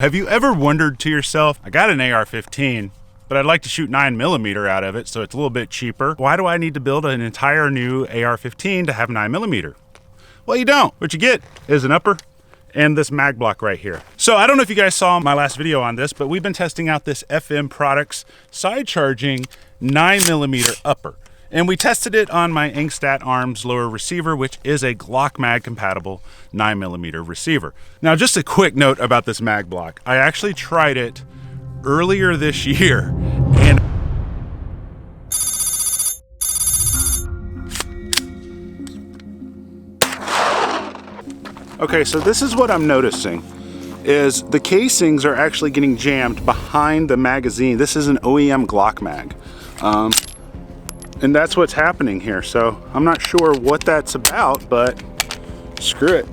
Have you ever wondered to yourself, I got an AR-15, but I'd like to shoot 9mm out of it, so it's a little bit cheaper. Why do I need to build an entire new AR-15 to have 9mm? Well, you don't. What you get is an upper and this mag block right here. So I don't know if you guys saw my last video on this, but we've been testing out this FM Products side charging 9mm upper. And we tested it on my Angstadt Arms lower receiver, which is a Glock mag compatible 9mm receiver. Now, just a quick note about this mag block. I actually tried it earlier this year, and okay, so this is what I'm noticing, is the casings are actually getting jammed behind the magazine. This is an OEM Glock mag. And that's what's happening here. So I'm not sure what that's about, but screw it.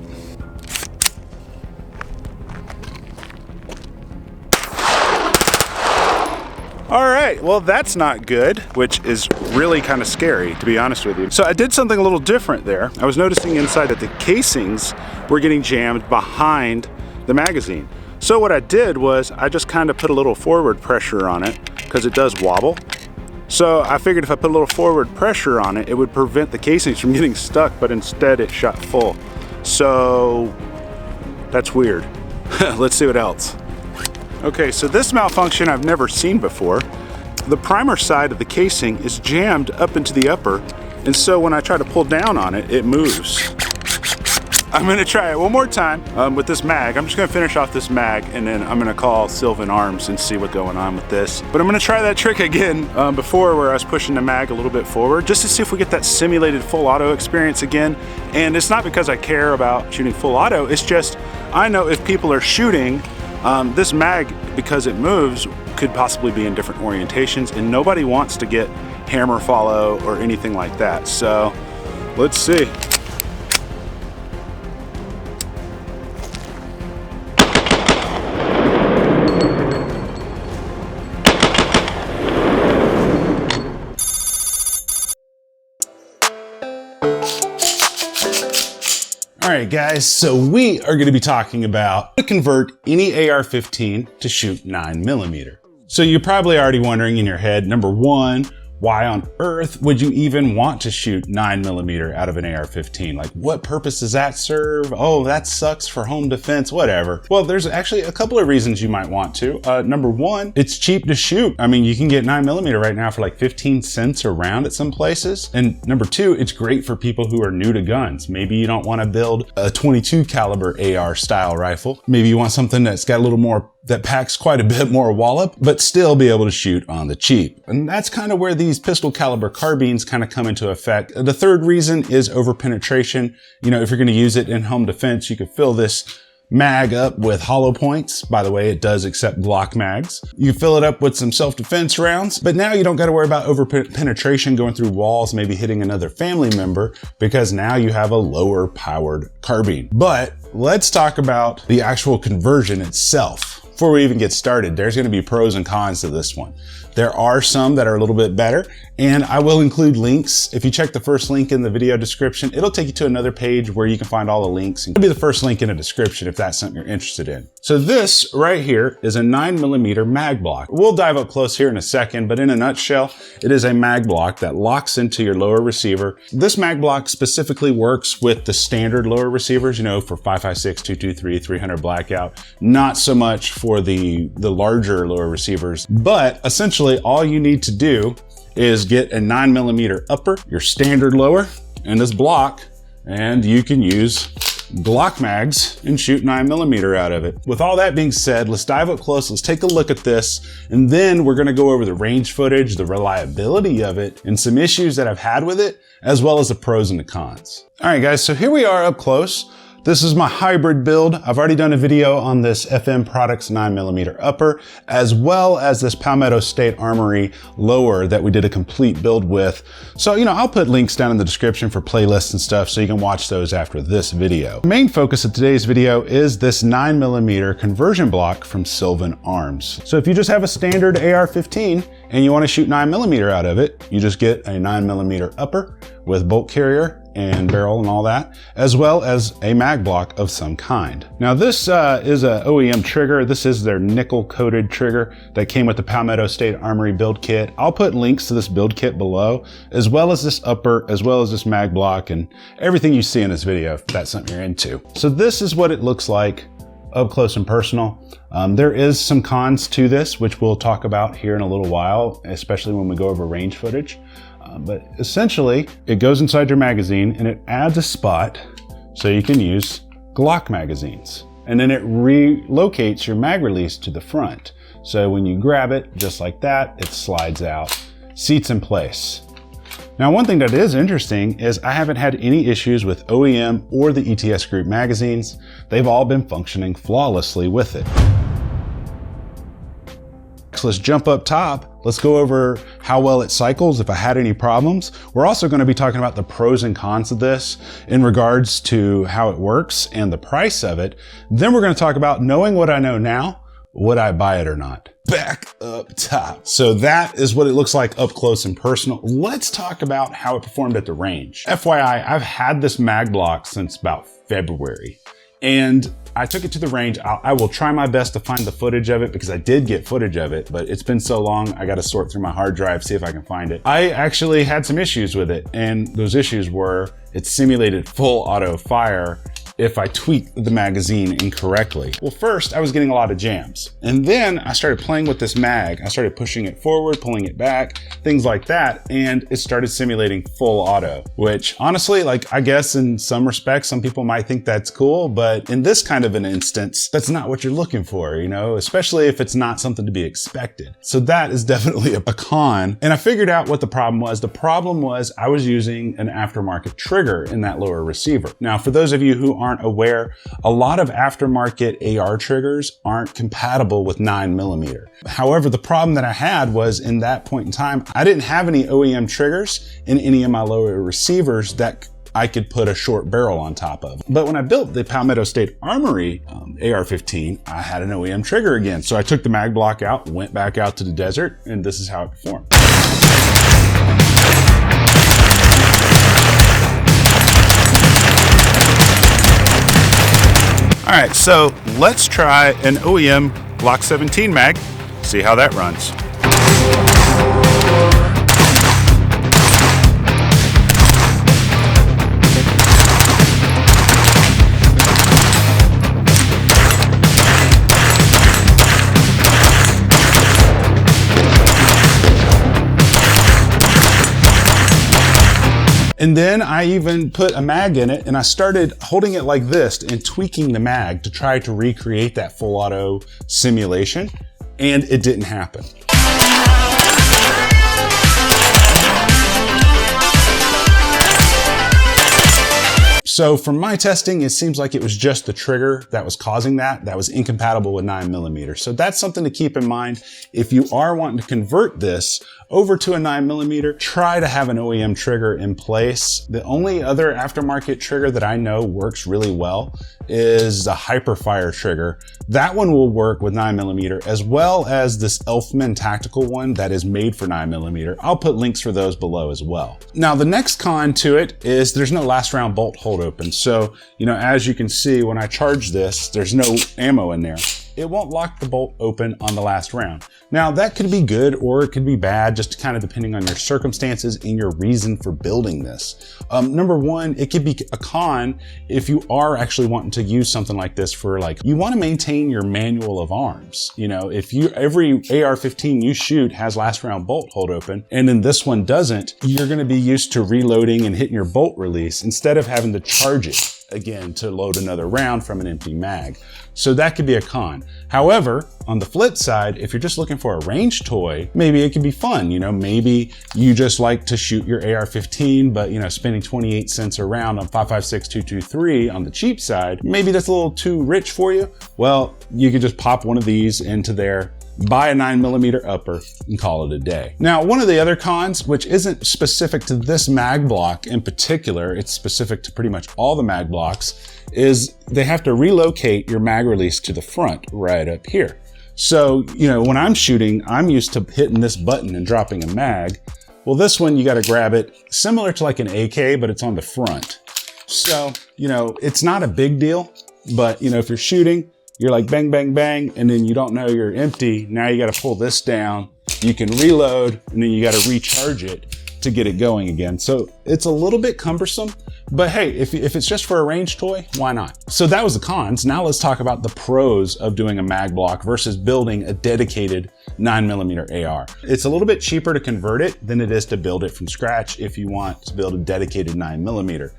All right, well, that's not good, which is really kind of scary, to be honest with you. So I did something a little different there. I was noticing inside that the casings were getting jammed behind the magazine. So what I did was I just kind of put a little forward pressure on it because it does wobble. So I figured if I put a little forward pressure on it, it would prevent the casings from getting stuck, but instead it shot full. So that's weird. Let's see what else. Okay, so this malfunction I've never seen before. The primer side of the casing is jammed up into the upper, and so when I try to pull down on it, it moves. I'm gonna try it one more time with this mag. I'm just gonna finish off this mag, and then I'm gonna call Sylvan Arms and see what's going on with this. But I'm gonna try that trick again before, where I was pushing the mag a little bit forward, just to see if we get that simulated full auto experience again. And it's not because I care about shooting full auto, it's just, I know if people are shooting, this mag, because it moves, could possibly be in different orientations, and nobody wants to get hammer follow or anything like that. So let's see. All right, guys, so we are going to be talking about how to convert any AR-15 to shoot 9mm. So you're probably already wondering in your head, number one, why on earth would you even want to shoot 9mm out of an AR-15? Like, what purpose does that serve? Oh, that sucks for home defense, whatever. Well, there's actually a couple of reasons you might want to. Number one, it's cheap to shoot. I mean, you can get 9mm right now for like 15 cents a round at some places. And number two, it's great for people who are new to guns. Maybe you don't want to build a 22 caliber AR style rifle. Maybe you want something that's got a little more, that packs quite a bit more wallop, but still be able to shoot on the cheap. And that's kind of where these pistol caliber carbines kind of come into effect. The third reason is over penetration. You know, if you're going to use it in home defense, you could fill this mag up with hollow points. By the way, it does accept Glock mags. You fill it up with some self-defense rounds, but now you don't got to worry about over penetration going through walls, maybe hitting another family member, because now you have a lower powered carbine. But let's talk about the actual conversion itself. Before we even get started, there's going to be pros and cons to this one. There are some that are a little bit better, and I will include links. If you check the first link in the video description, it'll take you to another page where you can find all the links. It'll be the first link in the description if that's something you're interested in. So this right here is a 9mm mag block. We'll dive up close here in a second, but in a nutshell, it is a mag block that locks into your lower receiver. This mag block specifically works with the standard lower receivers, you know, for 5.56, 223, 300 blackout, not so much for the larger lower receivers, but essentially all you need to do is get a 9mm upper, your standard lower, and this block, and you can use Glock mags and shoot 9mm out of it. With all that being said, let's dive up close, let's take a look at this, and then we're gonna go over the range footage, the reliability of it, and some issues that I've had with it, as well as the pros and the cons. All right, guys, so here we are up close. This is my hybrid build. I've already done a video on this FM Products 9mm upper, as well as this Palmetto State Armory lower that we did a complete build with. So, you know, I'll put links down in the description for playlists and stuff so you can watch those after this video. The main focus of today's video is this 9mm conversion block from Sylvan Arms. So if you just have a standard AR-15 and you want to shoot 9mm out of it, you just get a 9mm upper with bolt carrier and barrel and all that, as well as a mag block of some kind. Now this is a OEM trigger. This is their nickel coated trigger that came with the Palmetto State Armory build kit. I'll put links to this build kit below, as well as this upper, as well as this mag block and everything you see in this video if that's something you're into. So this is what it looks like up close and personal. There is some cons to this, which we'll talk about here in a little while, especially when we go over range footage. But essentially, it goes inside your magazine and it adds a spot so you can use Glock magazines. And then it relocates your mag release to the front. So when you grab it, just like that, it slides out, seats in place. Now, one thing that is interesting is I haven't had any issues with OEM or the ETS group magazines. They've all been functioning flawlessly with it. So let's jump up top. Let's go over how well it cycles, if I had any problems. We're also going to be talking about the pros and cons of this in regards to how it works and the price of it. Then we're going to talk about, knowing what I know now, would I buy it or not? Back up top. So that is what it looks like up close and personal. Let's talk about how it performed at the range. FYI, I've had this mag block since about February, and I took it to the range. I will try my best to find the footage of it because I did get footage of it, but it's been so long, I got to sort through my hard drive, see if I can find it. I actually had some issues with it, and those issues were it simulated full auto fire if I tweaked the magazine incorrectly. Well, first I was getting a lot of jams, and then I started playing with this mag. I started pushing it forward, pulling it back, things like that, and it started simulating full auto, which honestly, like, I guess in some respects, some people might think that's cool, but in this kind of an instance, that's not what you're looking for, you know, especially if it's not something to be expected. So that is definitely a con, and I figured out what the problem was. The problem was I was using an aftermarket trigger in that lower receiver. Now, for those of you who aren't aware, a lot of aftermarket AR triggers aren't compatible with 9mm. However, the problem that I had was, in that point in time, I didn't have any OEM triggers in any of my lower receivers that I could put a short barrel on top of. But when I built the Palmetto State Armory AR-15, I had an OEM trigger again. So I took the mag block out, went back out to the desert, and this is how it performed. All right, so let's try an OEM Glock 17 mag, see how that runs. And then I even put a mag in it, and I started holding it like this and tweaking the mag to try to recreate that full auto simulation, and it didn't happen. So from my testing, it seems like it was just the trigger that was causing that was incompatible with 9mm. So that's something to keep in mind. If you are wanting to convert this over to a 9mm, try to have an OEM trigger in place. The only other aftermarket trigger that I know works really well is the Hyperfire trigger. That one will work with 9mm, as well as this Elfman tactical one that is made for 9mm. I'll put links for those below as well. Now, the next con to it is there's no last round bolt hold open. So, you know, as you can see, when I charge this, there's no ammo in there. It won't lock the bolt open on the last round. Now, that could be good or it could be bad, just kind of depending on your circumstances and your reason for building this. Number one, it could be a con if you are actually wanting to use something like this for, like, you want to maintain your manual of arms. You know, if every AR-15 you shoot has last round bolt hold open, and then this one doesn't, you're going to be used to reloading and hitting your bolt release instead of having to charge it again to load another round from an empty mag. So that could be a con. However, on the flip side, if you're just looking for a range toy, maybe it could be fun. You know, maybe you just like to shoot your AR-15, but, you know, spending 28 cents a round on 5.56 223 on the cheap side, maybe that's a little too rich for you. Well, you could just pop one of these into there, buy a 9mm upper, and call it a day. Now, one of the other cons, which isn't specific to this mag block in particular, it's specific to pretty much all the mag blocks, is they have to relocate your mag release to the front right up here. So, you know, when I'm shooting, I'm used to hitting this button and dropping a mag. Well, this one, you got to grab it similar to like an AK, but it's on the front. So, you know, it's not a big deal, but you know, if you're shooting, you're like bang, bang, bang, and then you don't know you're empty. Now you got to pull this down. You can reload, and then you got to recharge it to get it going again. So it's a little bit cumbersome, but hey, if it's just for a range toy, why not? So that was the cons. Now let's talk about the pros of doing a mag block versus building a dedicated 9mm AR. It's a little bit cheaper to convert it than it is to build it from scratch if you want to build a dedicated 9mm.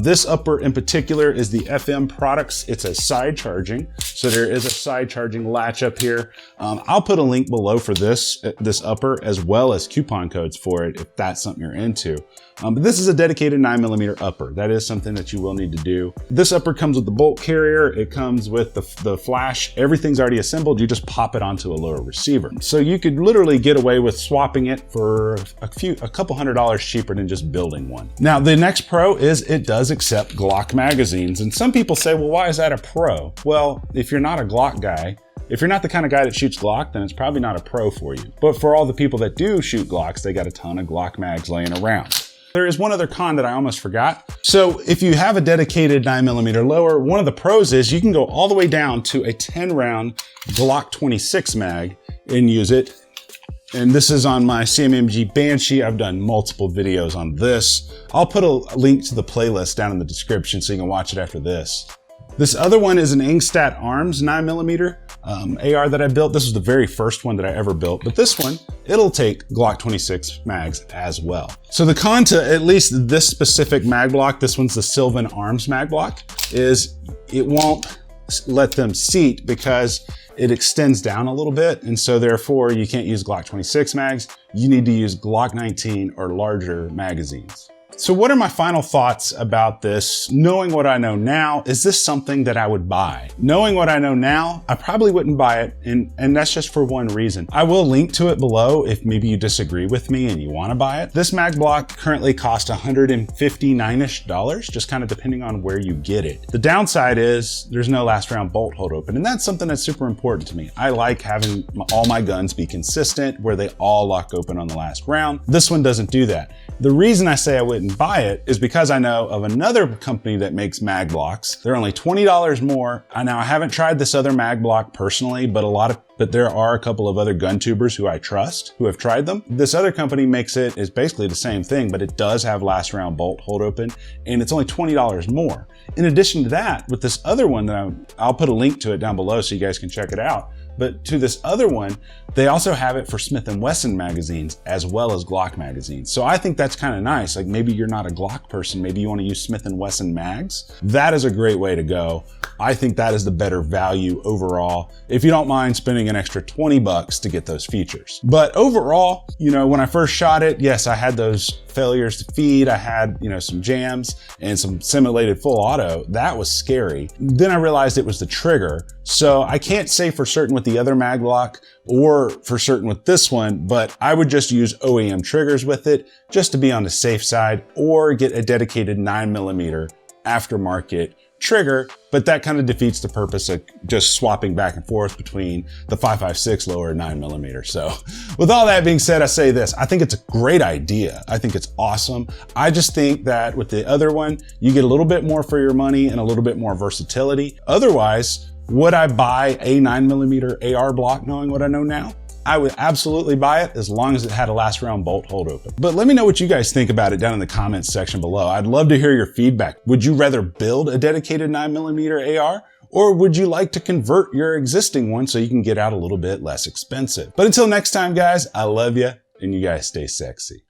This upper in particular is the FM Products. It's a side charging. So there is a side charging latch up here. I'll put a link below for this upper, as well as coupon codes for it if that's something you're into. But this is a dedicated 9mm upper. That is something that you will need to do. This upper comes with the bolt carrier. It comes with the flash. Everything's already assembled. You just pop it onto a lower receiver. So you could literally get away with swapping it for a couple $100 cheaper than just building one. Now, the next pro is it does accept Glock magazines. And some people say, well, why is that a pro? Well, if you're not a Glock guy, if you're not the kind of guy that shoots Glock, then it's probably not a pro for you. But for all the people that do shoot Glocks, they got a ton of Glock mags laying around. There is one other con that I almost forgot. So if you have a dedicated 9mm lower, one of the pros is you can go all the way down to a 10-round Glock 26 mag and use it. And this is on my CMMG Banshee. I've done multiple videos on this. I'll put a link to the playlist down in the description so you can watch it after this. This other one is an Angstadt Arms 9mm AR that I built. This was the very first one that I ever built, but this one, it'll take Glock 26 mags as well. So the con to at least this specific mag block, this one's the Sylvan Arms mag block, is it won't let them seat because it extends down a little bit. And so therefore you can't use Glock 26 mags. You need to use Glock 19 or larger magazines. So what are my final thoughts about this? Knowing what I know now, is this something that I would buy? Knowing what I know now, I probably wouldn't buy it, and that's just for one reason. I will link to it below if maybe you disagree with me and you want to buy it. This mag block currently costs $159-ish, just kind of depending on where you get it. The downside is there's no last round bolt hold open, and that's something that's super important to me. I like having all my guns be consistent where they all lock open on the last round. This one doesn't do that. The reason I say I wouldn't buy it is because I know of another company that makes mag blocks. They're only $20 more. Now I haven't tried this other mag block personally, but there are a couple of other gun tubers who I trust who have tried them. This other company is basically the same thing, but it does have last round bolt hold open, and it's only $20 more. In addition to that, with this other one I'll put a link to it down below so you guys can check it out. But to this other one, they also have it for Smith & Wesson magazines as well as Glock magazines. So I think that's kind of nice. Like maybe you're not a Glock person, maybe you want to use Smith & Wesson mags. That is a great way to go. I think that is the better value overall, if you don't mind spending an extra 20 bucks to get those features. But overall, you know, when I first shot it, yes, I had those failures to feed. I had, you know, some jams and some simulated full auto. That was scary. Then I realized it was the trigger. So I can't say for certain with the other mag block or for certain with this one, but I would just use OEM triggers with it just to be on the safe side, or get a dedicated 9mm aftermarket trigger, but that kind of defeats the purpose of just swapping back and forth between the 5.56 lower 9mm. So with all that being said, I say this, I think it's a great idea. I think it's awesome. I just think that with the other one, you get a little bit more for your money and a little bit more versatility. Otherwise, would I buy a 9mm AR block knowing what I know now? I would absolutely buy it as long as it had a last round bolt hold open. But let me know what you guys think about it down in the comments section below. I'd love to hear your feedback. Would you rather build a dedicated 9mm AR, or would you like to convert your existing one so you can get out a little bit less expensive? But until next time, guys, I love you, and you guys stay sexy.